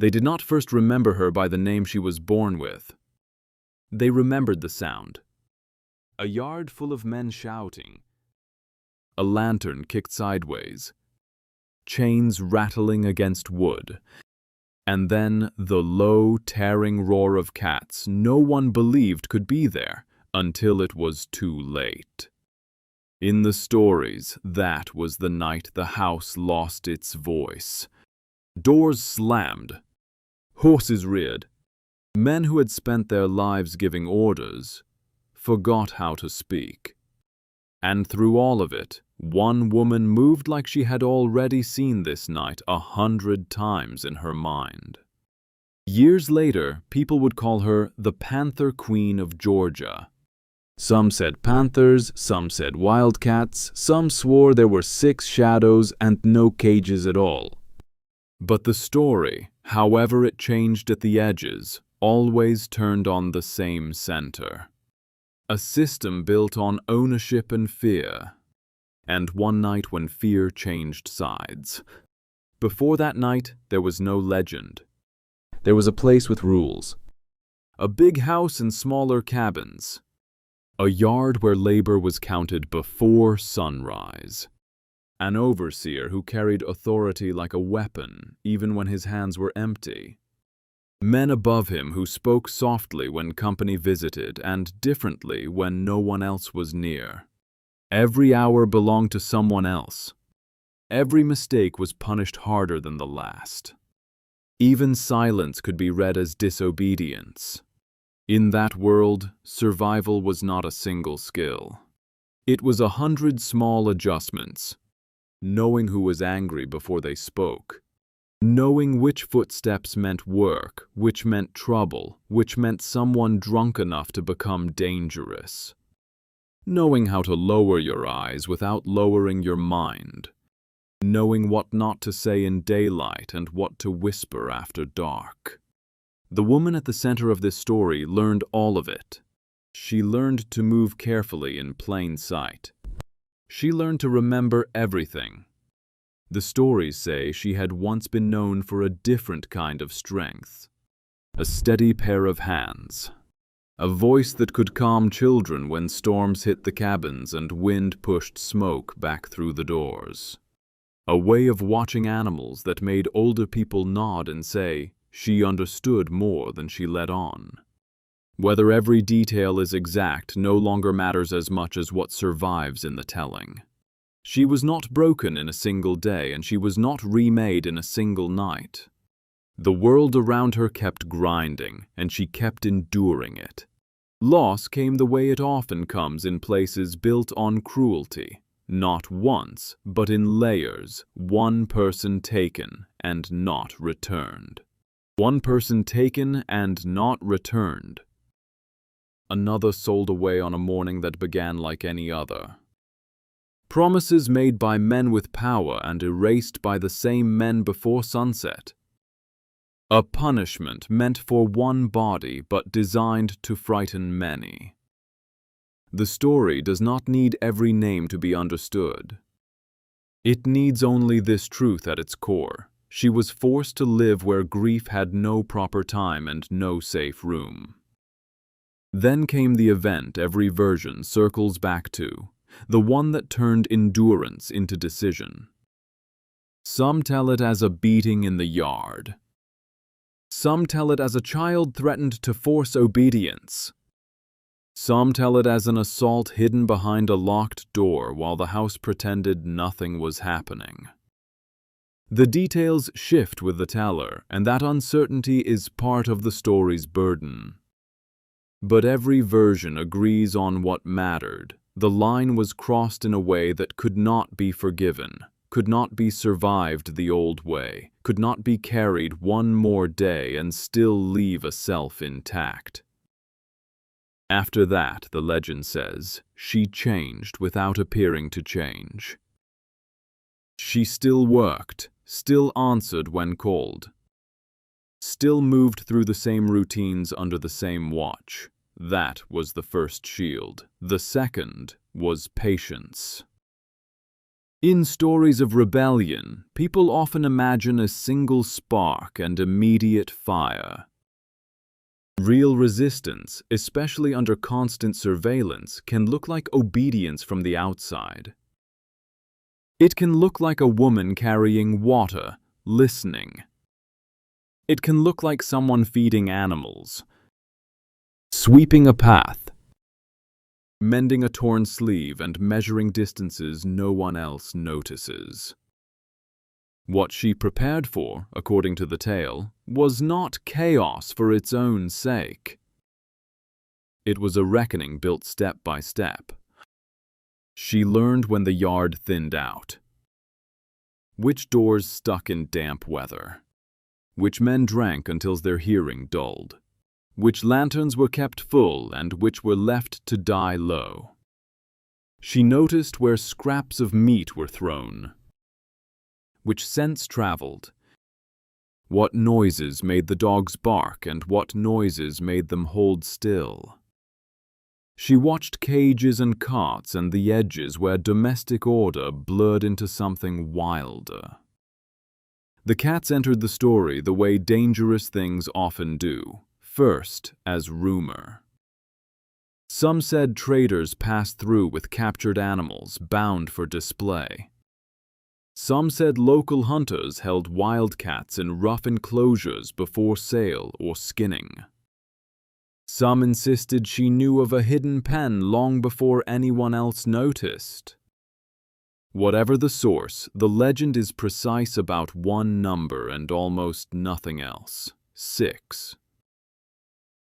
They did not first remember her by the name she was born with. They remembered the sound. A yard full of men shouting. A lantern kicked sideways. Chains rattling against wood. And then the low, tearing roar of cats no one believed could be there until it was too late. In the stories, that was the night the house lost its voice. Doors slammed. Horses reared. Men who had spent their lives giving orders forgot how to speak. And through all of it, one woman moved like she had already seen this night 100 times in her mind. Years later, people would call her the Panther Queen of Georgia. Some said panthers, some said wildcats, some swore there were 6 shadows and no cages at all. But the story, however it changed at the edges, always turned on the same center. A system built on ownership and fear. And one night when fear changed sides. Before that night, there was no legend. There was a place with rules. A big house and smaller cabins. A yard where labor was counted before sunrise. An overseer who carried authority like a weapon, even when his hands were empty. Men above him who spoke softly when company visited and differently when no one else was near. Every hour belonged to someone else. Every mistake was punished harder than the last. Even silence could be read as disobedience. In that world, survival was not a single skill. It was 100 small adjustments. Knowing who was angry before they spoke. Knowing which footsteps meant work, which meant trouble, which meant someone drunk enough to become dangerous. Knowing how to lower your eyes without lowering your mind. Knowing what not to say in daylight and what to whisper after dark. The woman at the center of this story learned all of it. She learned to move carefully in plain sight. She learned to remember everything. The stories say she had once been known for a different kind of strength. A steady pair of hands. A voice that could calm children when storms hit the cabins and wind pushed smoke back through the doors. A way of watching animals that made older people nod and say she understood more than she let on. Whether every detail is exact no longer matters as much as what survives in the telling. She was not broken in a single day, and she was not remade in a single night. The world around her kept grinding, and she kept enduring it. Loss came the way it often comes in places built on cruelty. Not once, but in layers, one person taken and not returned. One person taken and not returned. Another sold away on a morning that began like any other. Promises made by men with power and erased by the same men before sunset. A punishment meant for one body but designed to frighten many. The story does not need every name to be understood. It needs only this truth at its core. She was forced to live where grief had no proper time and no safe room. Then came the event every version circles back to, the one that turned endurance into decision. Some tell it as a beating in the yard. Some tell it as a child threatened to force obedience. Some tell it as an assault hidden behind a locked door while the house pretended nothing was happening. The details shift with the teller, and that uncertainty is part of the story's burden. But every version agrees on what mattered. The line was crossed in a way that could not be forgiven, could not be survived the old way, could not be carried one more day and still leave a self intact. After that, the legend says, she changed without appearing to change. She still worked, still answered when called, still moved through the same routines under the same watch. That was the first shield. The second was patience. In stories of rebellion, people often imagine a single spark and immediate fire. Real resistance, especially under constant surveillance, can look like obedience from the outside. It can look like a woman carrying water, listening. It can look like someone feeding animals, sweeping a path, mending a torn sleeve, and measuring distances no one else notices. What she prepared for, according to the tale, was not chaos for its own sake. It was a reckoning built step by step. She learned when the yard thinned out, which doors stuck in damp weather, which men drank until their hearing dulled, which lanterns were kept full and which were left to die low. She noticed where scraps of meat were thrown, which scents traveled, what noises made the dogs bark and what noises made them hold still. She watched cages and cots and the edges where domestic order blurred into something wilder. The cats entered the story the way dangerous things often do, first as rumor. Some said traders passed through with captured animals bound for display. Some said local hunters held wildcats in rough enclosures before sale or skinning. Some insisted she knew of a hidden pen long before anyone else noticed. Whatever the source, the legend is precise about one number and almost nothing else: 6.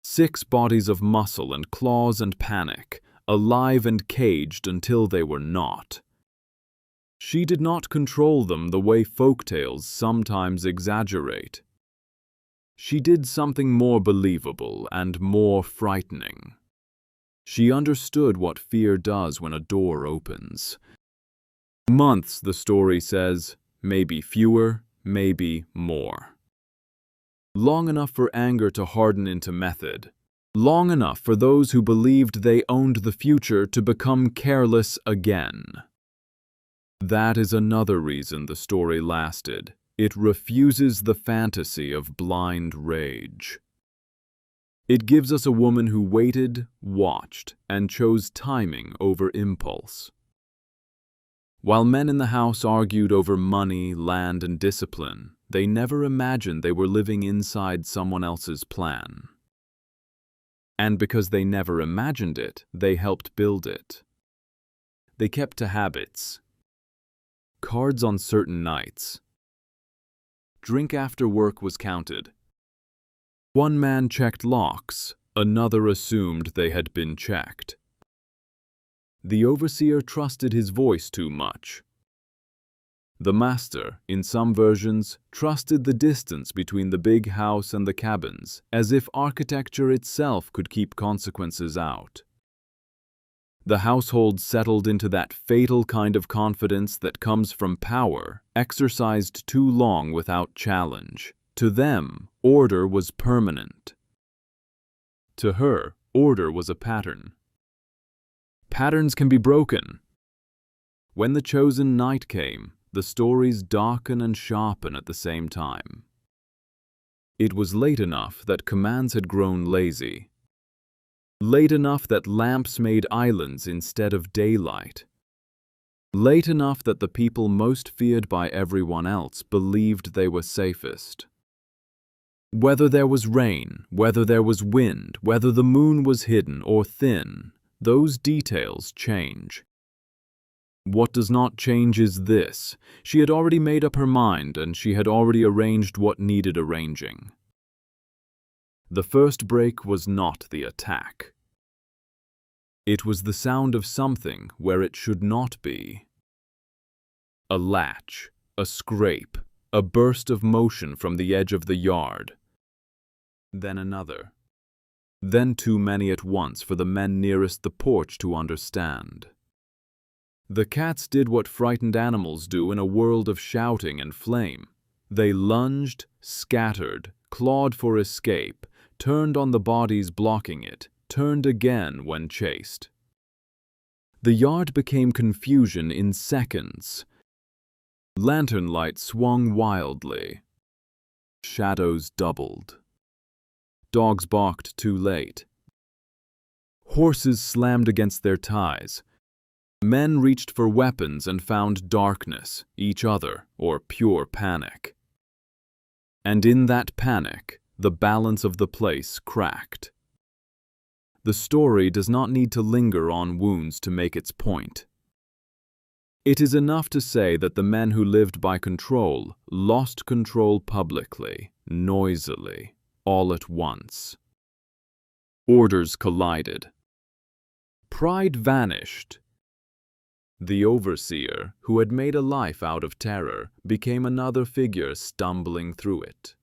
6 bodies of muscle and claws and panic, alive and caged until they were not. She did not control them the way folktales sometimes exaggerate. She did something more believable and more frightening. She understood what fear does when a door opens. Months, the story says, maybe fewer, maybe more. Long enough for anger to harden into method. Long enough for those who believed they owned the future to become careless again. That is another reason the story lasted. It refuses the fantasy of blind rage. It gives us a woman who waited, watched, and chose timing over impulse. While men in the house argued over money, land, and discipline, they never imagined they were living inside someone else's plan. And because they never imagined it, they helped build it. They kept to habits. Cards on certain nights. Drink after work was counted. One man checked locks, another assumed they had been checked. The overseer trusted his voice too much. The master, in some versions, trusted the distance between the big house and the cabins, as if architecture itself could keep consequences out. The household settled into that fatal kind of confidence that comes from power, exercised too long without challenge. To them, order was permanent. To her, order was a pattern. Patterns can be broken. When the chosen night came, the stories darken and sharpen at the same time. It was late enough that commands had grown lazy. Late enough that lamps made islands instead of daylight. Late enough that the people most feared by everyone else believed they were safest. Whether there was rain, whether there was wind, whether the moon was hidden or thin, those details change. What does not change is this: she had already made up her mind and she had already arranged what needed arranging. The first break was not the attack. It was the sound of something where it should not be. A latch, a scrape, a burst of motion from the edge of the yard. Then another. Then too many at once for the men nearest the porch to understand. The cats did what frightened animals do in a world of shouting and flame. They lunged, scattered, clawed for escape, turned on the bodies blocking it, turned again when chased. The yard became confusion in seconds. Lantern light swung wildly. Shadows doubled. Dogs barked too late. Horses slammed against their ties. Men reached for weapons and found darkness, each other, or pure panic. And in that panic, the balance of the place cracked. The story does not need to linger on wounds to make its point. It is enough to say that the men who lived by control lost control publicly, noisily, all at once. Orders collided. Pride vanished. The overseer, who had made a life out of terror, became another figure stumbling through it.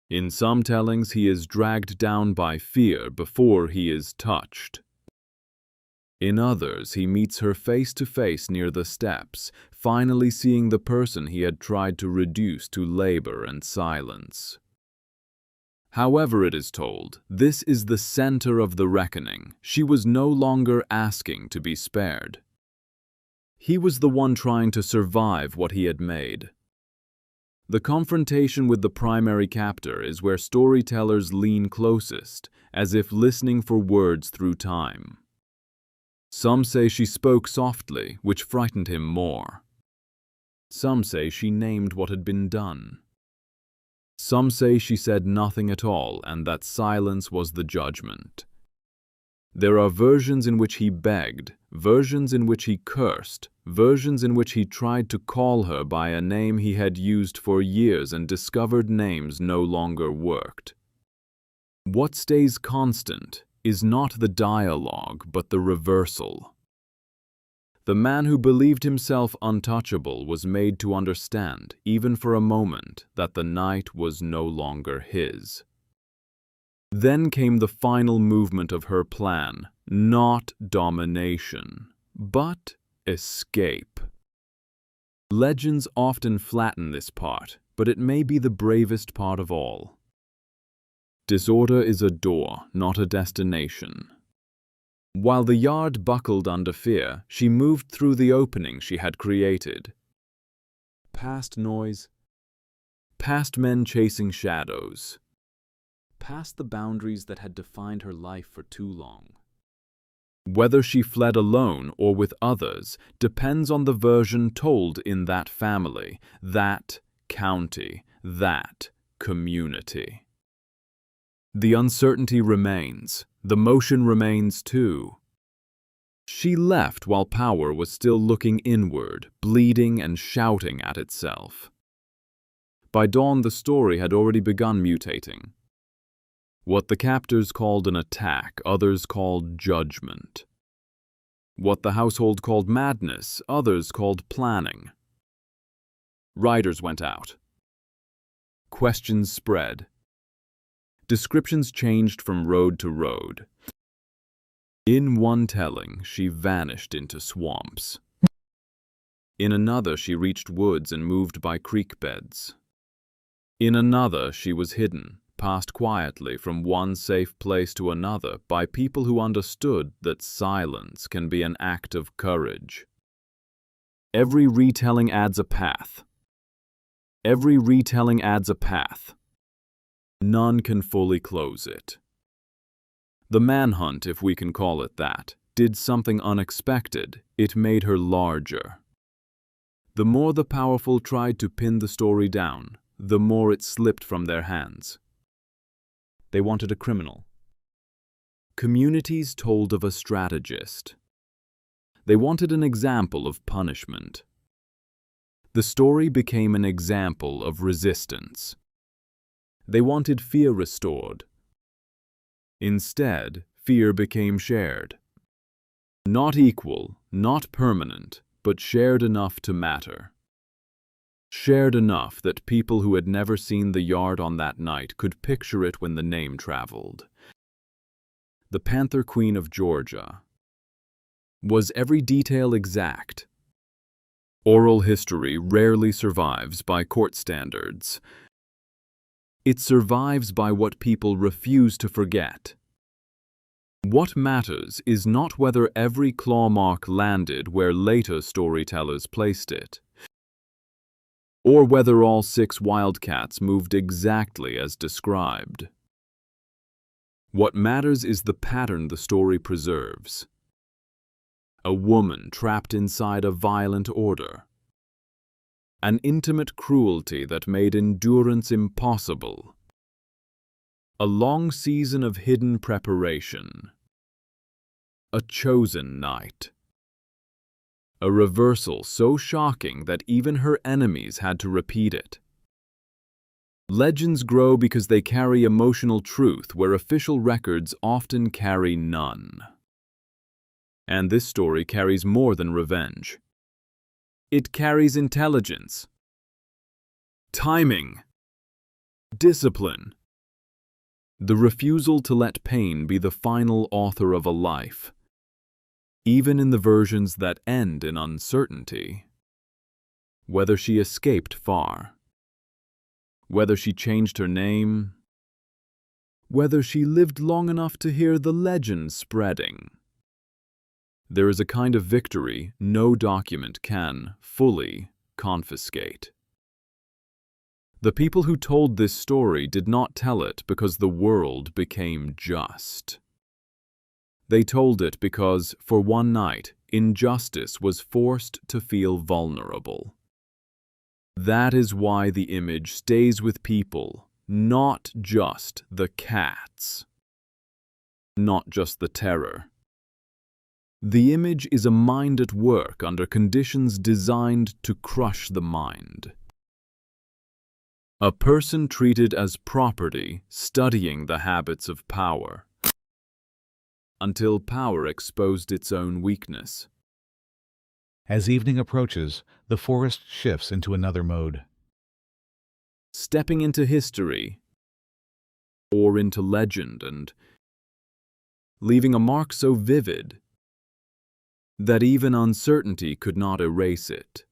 In some tellings, he is dragged down by fear before he is touched. In others, he meets her face to face near the steps, finally seeing the person he had tried to reduce to labor and silence. However it is told, this is the center of the reckoning. She was no longer asking to be spared. He was the one trying to survive what he had made. The confrontation with the primary captor is where storytellers lean closest, as if listening for words through time. Some say she spoke softly, which frightened him more. Some say she named what had been done. Some say she said nothing at all and that silence was the judgment. There are versions in which he begged, versions in which he cursed, versions in which he tried to call her by a name he had used for years and discovered names no longer worked. What stays constant is not the dialogue but the reversal. The man who believed himself untouchable was made to understand, even for a moment, that the night was no longer his. Then came the final movement of her plan, not domination, but escape. Legends often flatten this part, but it may be the bravest part of all. Disorder is a door, not a destination. While the yard buckled under fear, she moved through the opening she had created. Past noise, past men chasing shadows, past the boundaries that had defined her life for too long. Whether she fled alone or with others depends on the version told in that family, that county, that community. The uncertainty remains. The motion remains too. She left while power was still looking inward, bleeding and shouting at itself. By dawn, the story had already begun mutating. What the captors called an attack, others called judgment. What the household called madness, others called planning. Riders went out. Questions spread. Descriptions changed from road to road. In one telling, she vanished into swamps. In another, she reached woods and moved by creek beds. In another, she was hidden, passed quietly from one safe place to another by people who understood that silence can be an act of courage. Every retelling adds a path. Every retelling adds a path. None can fully close it. The manhunt, if we can call it that, did something unexpected. It made her larger. The more the powerful tried to pin the story down, the more it slipped from their hands. They wanted a criminal. Communities told of a strategist. They wanted an example of punishment. The story became an example of resistance. They wanted fear restored. Instead, fear became shared. Not equal, not permanent, but shared enough to matter. Shared enough that people who had never seen the yard on that night could picture it when the name traveled. The Panther Queen of Georgia. Was every detail exact? Oral history rarely survives by court standards. It survives by what people refuse to forget. What matters is not whether every claw mark landed where later storytellers placed it. or whether all 6 wildcats moved exactly as described. What matters is the pattern the story preserves. A woman trapped inside a violent order. An intimate cruelty that made endurance impossible. A long season of hidden preparation. A chosen night. A reversal so shocking that even her enemies had to repeat it. Legends grow because they carry emotional truth where official records often carry none. And this story carries more than revenge. It carries intelligence, timing, discipline, the refusal to let pain be the final author of a life, even in the versions that end in uncertainty. Whether she escaped far, whether she changed her name, whether she lived long enough to hear the legend spreading. There is a kind of victory no document can fully confiscate. The people who told this story did not tell it because the world became just. They told it because, for one night, injustice was forced to feel vulnerable. That is why the image stays with people, not just the cats, not just the terror. The image is a mind at work under conditions designed to crush the mind. A person treated as property, studying the habits of power, until power exposed its own weakness. As evening approaches, the forest shifts into another mode. Stepping into history, or into legend, and leaving a mark so vivid that even uncertainty could not erase it.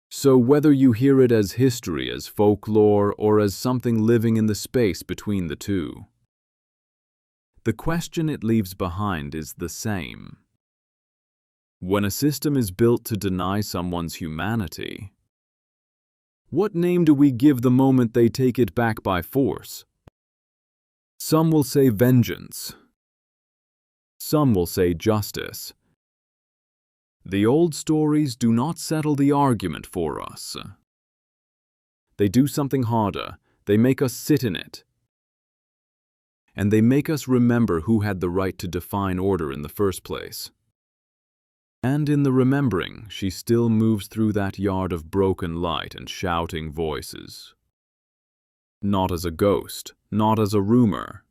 So whether you hear it as history, as folklore, or as something living in the space between the two, the question it leaves behind is the same. When a system is built to deny someone's humanity, what name do we give the moment they take it back by force? Some will say vengeance. Some will say justice. The old stories do not settle the argument for us. They do something harder. They make us sit in it. And they make us remember who had the right to define order in the first place. And in the remembering, she still moves through that yard of broken light and shouting voices. Not as a ghost, not as a rumor,